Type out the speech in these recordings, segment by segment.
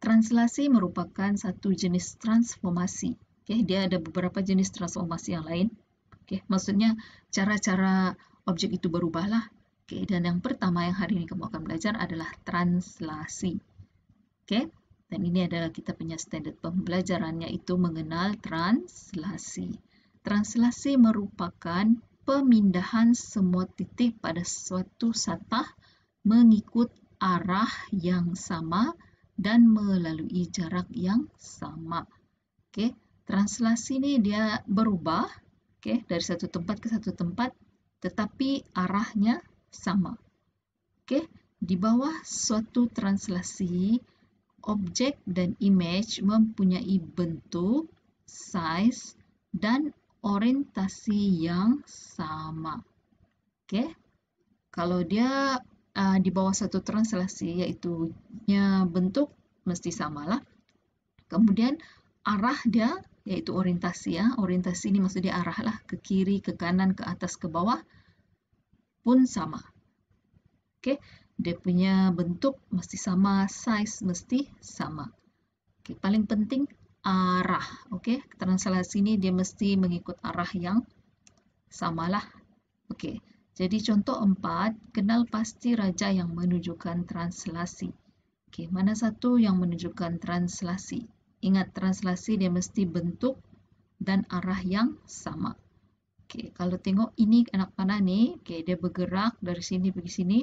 translasi merupakan satu jenis transformasi. Dia ada beberapa jenis transformasi yang lain. Maksudnya cara-cara objek itu berubahlah. Dan yang pertama yang hari ini kamu akan belajar adalah translasi. Dan ini adalah kita punya standard pembelajaran, yaitu mengenal translasi. Translasi merupakan pemindahan semua titik pada suatu satah mengikut arah yang sama dan melalui jarak yang sama. Translasi ini dia berubah dari satu tempat ke satu tempat, tetapi arahnya sama. Di bawah suatu translasi, objek dan image mempunyai bentuk, size, dan orientasi yang sama. Kalau dia di bawah satu translasi, yaitu bentuk mesti samalah. Kemudian arah dia, yaitu orientasi orientasi ini maksudnya arah lah, ke kiri, ke kanan, ke atas, ke bawah pun sama. Dia punya bentuk mesti sama, size mesti sama. Paling penting arah. Translasi ini dia mesti mengikut arah yang samalah. Jadi contoh 4, kenal pasti raja yang menunjukkan translasi. Mana satu yang menunjukkan translasi? Ingat, translasi dia mesti bentuk dan arah yang sama. Kalau tengok ini anak panah nih, dia bergerak dari sini pergi sini,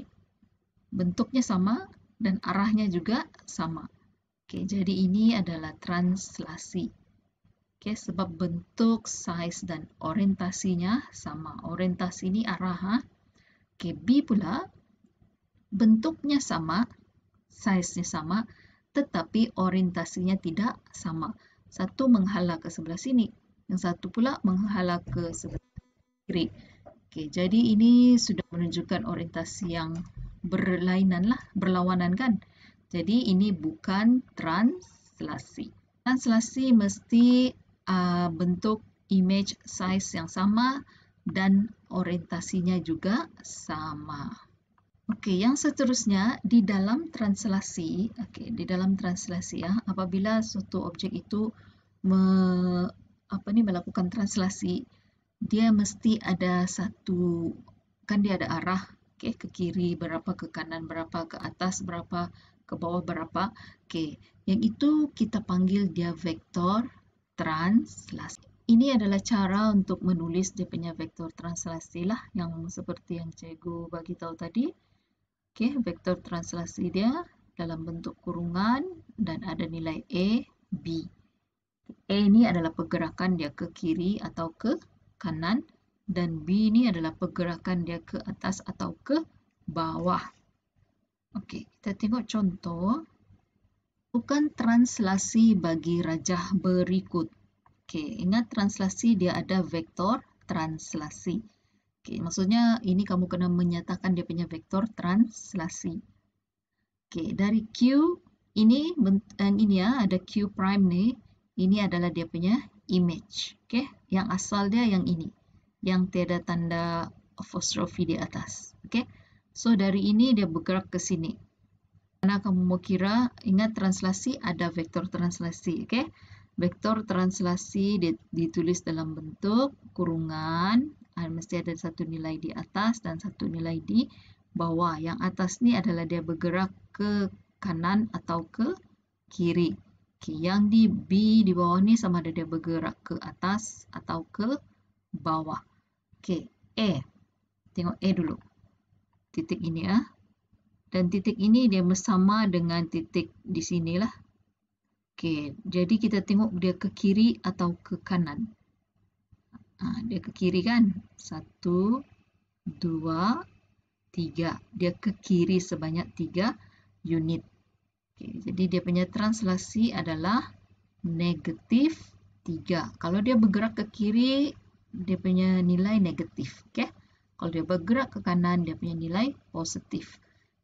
bentuknya sama dan arahnya juga sama. Jadi ini adalah translasi. Sebab bentuk, size, dan orientasinya sama. Orientasi ini arah. B pula, bentuknya sama, size-nya sama, tetapi orientasinya tidak sama. Satu menghela ke sebelah sini, yang satu pula menghela ke sebelah kiri. Jadi ini sudah menunjukkan orientasi yang berlawanan kan? Jadi ini bukan translasi. Translasi mesti bentuk, image, size yang sama dan orientasinya juga sama. Yang seterusnya di dalam translasi, apabila suatu objek itu melakukan translasi, dia mesti ada satu, kan dia ada arah, ke kiri berapa, ke kanan berapa, ke atas berapa, ke bawah berapa. Yang itu kita panggil dia vektor translasi. Ini adalah cara untuk menulis dia punya vektor translasi lah, yang seperti yang cikgu bagi tahu tadi. Vektor translasi dia dalam bentuk kurungan dan ada nilai A, B. A ini adalah pergerakan dia ke kiri atau ke kanan, dan B ini adalah pergerakan dia ke atas atau ke bawah. Kita tengok contoh. Bukan translasi bagi rajah berikut. Ingat translasi dia ada vektor translasi. Maksudnya ini kamu kena menyatakan dia punya vektor translasi. Dari Q ini ada Q prime nih. Ini adalah dia punya image. Yang asal dia yang ini, yang tiada tanda apostrophe di atas. So dari ini dia bergerak ke sini. Karena kamu mau kira, ingat translasi ada vektor translasi. Vektor translasi ditulis dalam bentuk kurungan, mesti ada satu nilai di atas dan satu nilai di bawah. Yang atas ni adalah dia bergerak ke kanan atau ke kiri. Yang di B di bawah ni sama ada dia bergerak ke atas atau ke bawah. E. Tengok E dulu. Titik ini Dan titik ini dia bersama dengan titik di sinilah. Jadi kita tengok dia ke kiri atau ke kanan. Dia ke kiri kan? 1, 2, 3. Dia ke kiri sebanyak 3 unit. Jadi dia punya translasi adalah negatif 3. Kalau dia bergerak ke kiri, dia punya nilai negatif. Kalau dia bergerak ke kanan, dia punya nilai positif.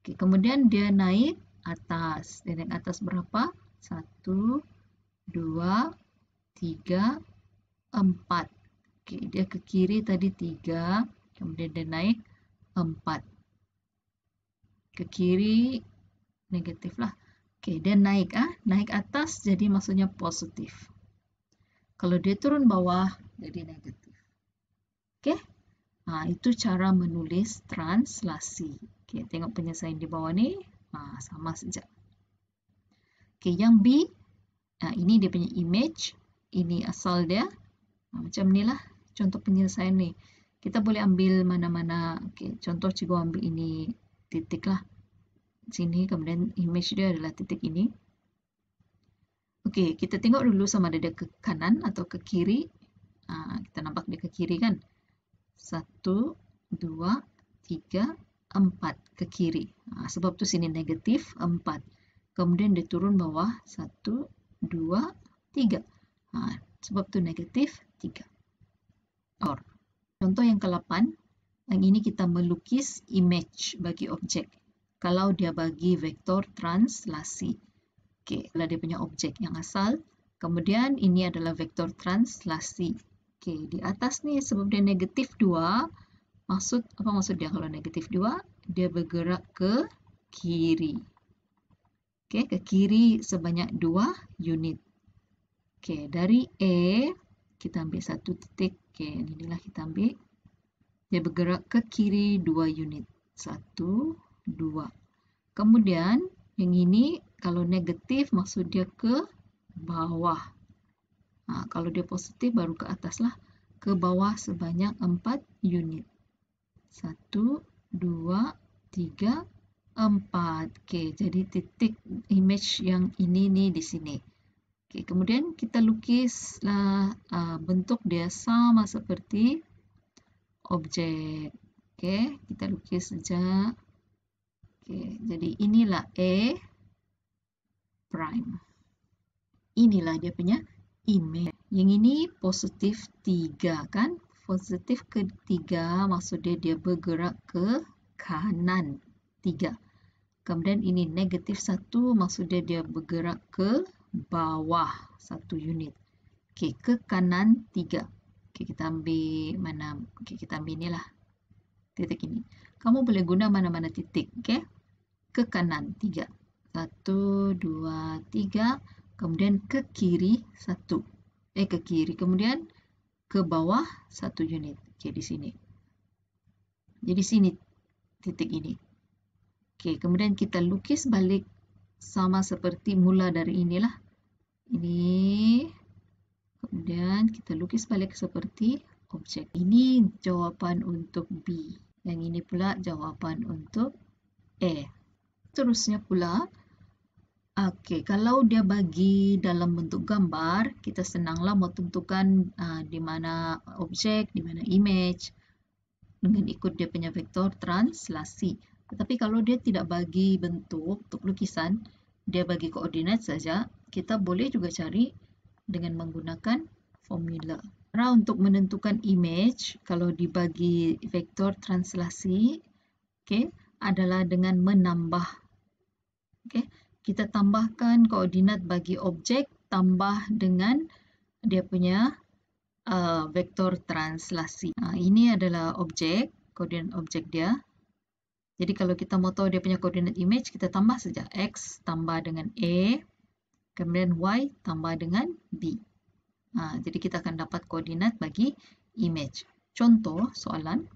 Kemudian dia naik atas. Dia naik atas berapa? 1, 2, 3, 4. Dia ke kiri tadi 3. Kemudian dia naik 4. Ke kiri negatif lah. Okey, dia naik naik atas jadi maksudnya positif. Kalau dia turun bawah jadi negatif. Okey? Itu cara menulis translasi. Okey, tengok penyelesaian di bawah ni. Sama saja. Okey, yang B, ini dia punya image. Ini asal dia. Macam ni lah contoh penyelesaian ni. Kita boleh ambil mana-mana. Okey, contoh cikgu ambil ini titik lah. Sini, kemudian image dia adalah titik ini. Okey, kita tengok dulu sama ada dia ke kanan atau ke kiri. Kita nampak dia ke kiri kan? 1, 2, 3, 4 ke kiri. Sebab tu sini negatif 4. Kemudian dia turun bawah 1, 2, 3. Sebab tu negatif 3. Contoh yang ke-8. Yang ini kita melukis image bagi objek. Kalau dia bagi vektor translasi. Okey, kalau dia punya objek yang asal. Kemudian ini adalah vektor translasi. Okey, di atas ni sebab dia negatif 2. Apa maksud dia kalau negatif 2? Dia bergerak ke kiri. Okey, ke kiri sebanyak 2 unit. Okey, dari A, kita ambil satu titik. Okey, inilah kita ambil. Dia bergerak ke kiri 2 unit. 1, 2. Kemudian, yang ini kalau negatif maksud dia ke bawah. Kalau dia positif baru ke atas lah. Ke bawah sebanyak 4 unit. 1, 2, 3, 4. Okey, jadi titik image yang ini ni di sini. Okey, kemudian kita lukislah bentuk dia sama seperti objek. Okey, kita lukis saja. Okey, jadi inilah A prime. Inilah dia punya image. Yang ini positif 3 kan? Positif ketiga maksud dia bergerak ke kanan 3. Kemudian ini negatif 1 maksud dia bergerak ke bawah 1 unit. Okey, ke kanan 3. Okey, kita ambil mana? Okey, kita ambil inilah. Titik ini. Kamu boleh guna mana-mana titik, okey? Ke kanan 3. 1, 2, 3. Kemudian ke kiri 1. Ke kiri. Kemudian ke bawah 1 unit. Okey, di sini. Jadi sini titik ini. Okey, kemudian kita lukis balik sama seperti mula dari inilah. Ini. Kemudian kita lukis balik seperti objek. Ini jawapan untuk B. Yang ini pula jawapan untuk A. Seterusnya pula, okey, kalau dia bagi dalam bentuk gambar, kita senanglah mau tentukan di mana objek, di mana image dengan ikut dia punya vektor translasi. Tetapi kalau dia tidak bagi bentuk untuk lukisan, dia bagi koordinat saja, kita boleh juga cari dengan menggunakan formula. Cara untuk menentukan image kalau dibagi vektor translasi, okey, adalah dengan menambah. Okey, kita tambahkan koordinat bagi objek tambah dengan dia punya vektor translasi. Ini adalah objek, koordinat objek dia. Jadi kalau kita mau tahu dia punya koordinat image, kita tambah saja X tambah dengan A, kemudian Y tambah dengan B. Jadi kita akan dapat koordinat bagi image. Contoh soalan,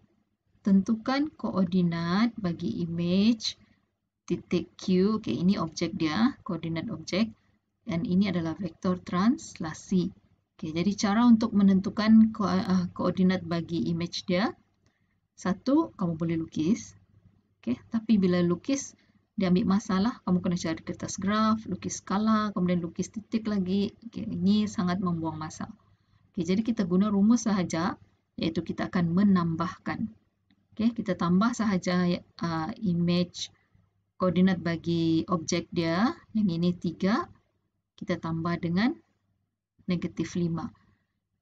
tentukan koordinat bagi image titik Q. Okey, ini objek dia, koordinat objek. Dan ini adalah vektor translasi. Okey, jadi cara untuk menentukan koordinat bagi image dia. Satu, kamu boleh lukis. Okey, tapi bila lukis, dia ambil masalah, kamu kena cari kertas graf, lukis skala, kemudian lukis titik lagi. Okey, ini sangat membuang masa. Okey, jadi kita guna rumus sahaja, iaitu kita akan menambahkan. Okey, kita tambah sahaja image koordinat bagi objek dia, yang ini 3, kita tambah dengan negatif 5.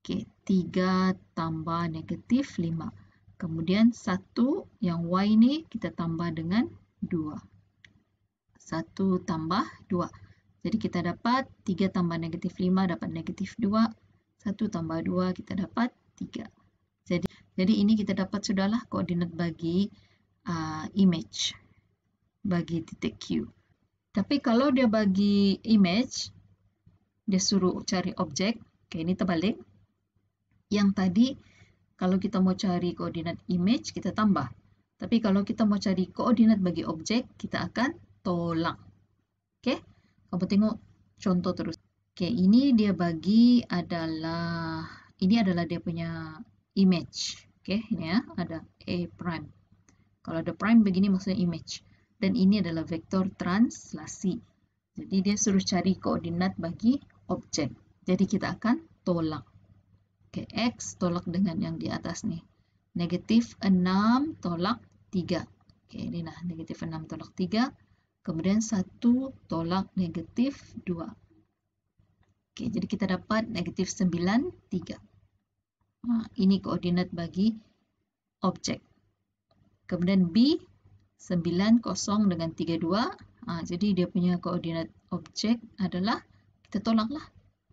Okey, 3 tambah negatif 5. Kemudian 1 yang Y ni kita tambah dengan 2. 1 tambah 2. Jadi kita dapat 3 tambah negatif 5 dapat negatif 2. 1 tambah 2 kita dapat 3. Jadi ini kita dapat sudahlah koordinat bagi image bagi titik Q. Tapi kalau dia bagi image, dia suruh cari objek. Oke, ini terbalik. Yang tadi, kalau kita mau cari koordinat image, kita tambah. Tapi kalau kita mau cari koordinat bagi objek, kita akan tolak. Oke, kamu tengok contoh terus. Oke, ini dia bagi ini adalah dia punya image. Oke, ini ya, ada A prime. Kalau ada prime begini maksudnya image. Dan ini adalah vektor translasi. Jadi dia suruh cari koordinat bagi objek. Jadi kita akan tolak. Oke, X tolak dengan yang di atas nih. Negatif 6 tolak 3. Oke, ini nah, negatif 6 tolak 3. Kemudian 1 tolak negatif 2. Oke, jadi kita dapat negatif 9, 3. Nah, ini koordinat bagi objek. Kemudian B, 9, 0 dengan 3, 2. Nah, jadi dia punya koordinat objek adalah, kita tolaklah.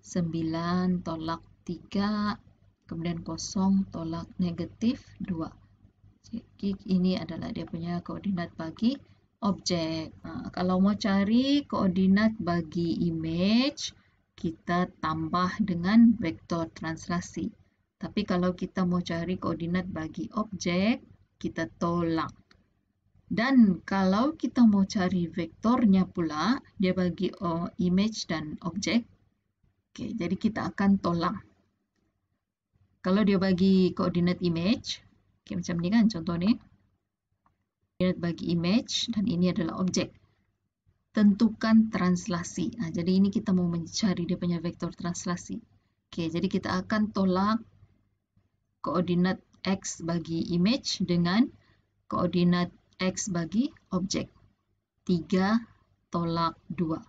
9 tolak 3. Kemudian 0 tolak negatif 2. Jadi ini adalah dia punya koordinat bagi objek. Nah, kalau mau cari koordinat bagi image, kita tambah dengan vektor translasi. Tapi kalau kita mau cari koordinat bagi objek, kita tolak. Dan kalau kita mau cari vektornya pula, dia bagi image dan objek. Oke, jadi kita akan tolak. Kalau dia bagi koordinat image, oke, macam ini kan contoh nih. Koordinat bagi image dan ini adalah objek. Tentukan translasi. Nah, jadi ini kita mau mencari dia punya vektor translasi. Oke, jadi kita akan tolak koordinat X bagi image dengan koordinat X bagi objek. 3 tolak 2.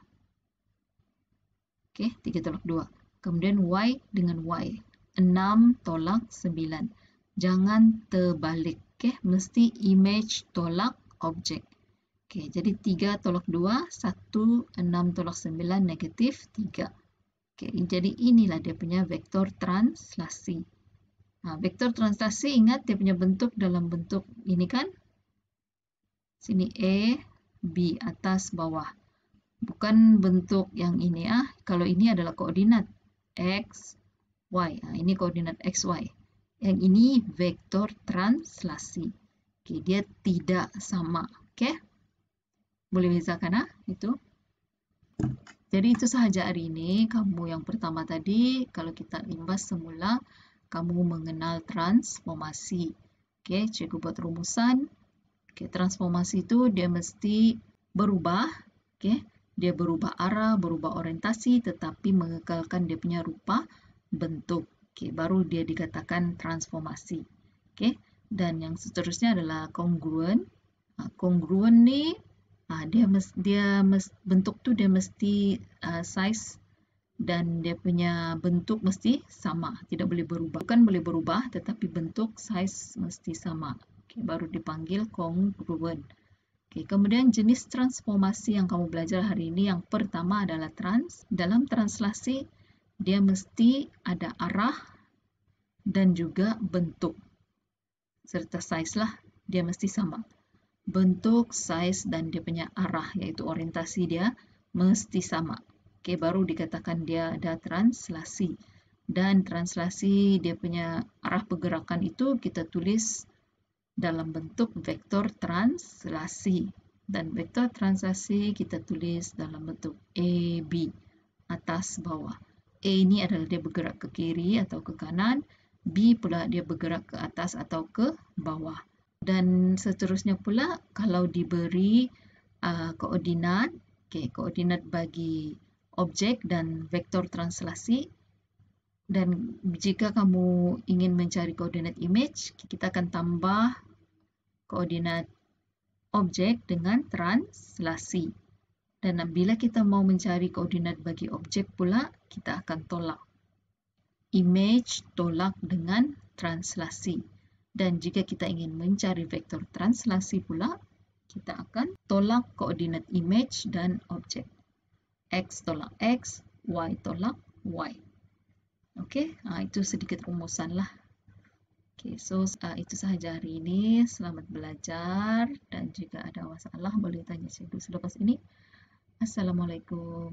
Oke, 3 tolak 2. Kemudian Y dengan Y. 6 tolak 9. Jangan terbalik. Oke, mesti image tolak objek. Oke, jadi 3 tolak 2, 1, 6 tolak 9, negatif 3. Oke, jadi inilah dia punya vektor translasi. Nah, vektor translasi ingat dia punya bentuk dalam bentuk ini kan? Sini A, B, atas, bawah. Bukan bentuk yang ini ah. Kalau ini adalah koordinat X, Y. Nah, ini koordinat X, Y. Yang ini vektor translasi. Oke, dia tidak sama. Oke? Boleh bezakan ah? Itu. Jadi itu sahaja hari ini. Kamu yang pertama tadi, kalau kita imbas semula, kamu mengenal transformasi. Oke, cikgu buat rumusan. Oke, transformasi itu dia mesti berubah. Oke, dia berubah arah, berubah orientasi, tetapi mengekalkan dia punya rupa bentuk. Oke, baru dia dikatakan transformasi. Oke, dan yang seterusnya adalah kongruen. Nah, kongruen nih, bentuk tuh dia mesti size dan dia punya bentuk mesti sama, tidak boleh berubah. Bukan boleh berubah, tetapi bentuk size mesti sama. Oke, baru dipanggil kongruen. Oke, kemudian jenis transformasi yang kamu belajar hari ini yang pertama adalah dalam translasi dia mesti ada arah dan juga bentuk serta size lah, dia mesti sama. Bentuk, size dan dia punya arah yaitu orientasi dia mesti sama. Oke, baru dikatakan dia ada translasi. Dan translasi dia punya arah pergerakan itu kita tulis dalam bentuk vektor translasi. Dan vektor translasi kita tulis dalam bentuk AB, atas bawah. A ini adalah dia bergerak ke kiri atau ke kanan, B pula dia bergerak ke atas atau ke bawah. Dan seterusnya pula kalau diberi koordinat, koordinat bagi objek dan vektor translasi. Dan jika kamu ingin mencari koordinat image, kita akan tambah koordinat objek dengan translasi. Dan bila kita mau mencari koordinat bagi objek pula, kita akan tolak. Image tolak dengan translasi. Dan jika kita ingin mencari vektor translasi pula, kita akan tolak koordinat image dan objek. X tolak X, Y tolak Y. Oke, itu sedikit rumusan lah. Oke, so itu sahaja hari ini. Selamat belajar dan jika ada masalah boleh tanya cikgu selepas ini. Assalamualaikum.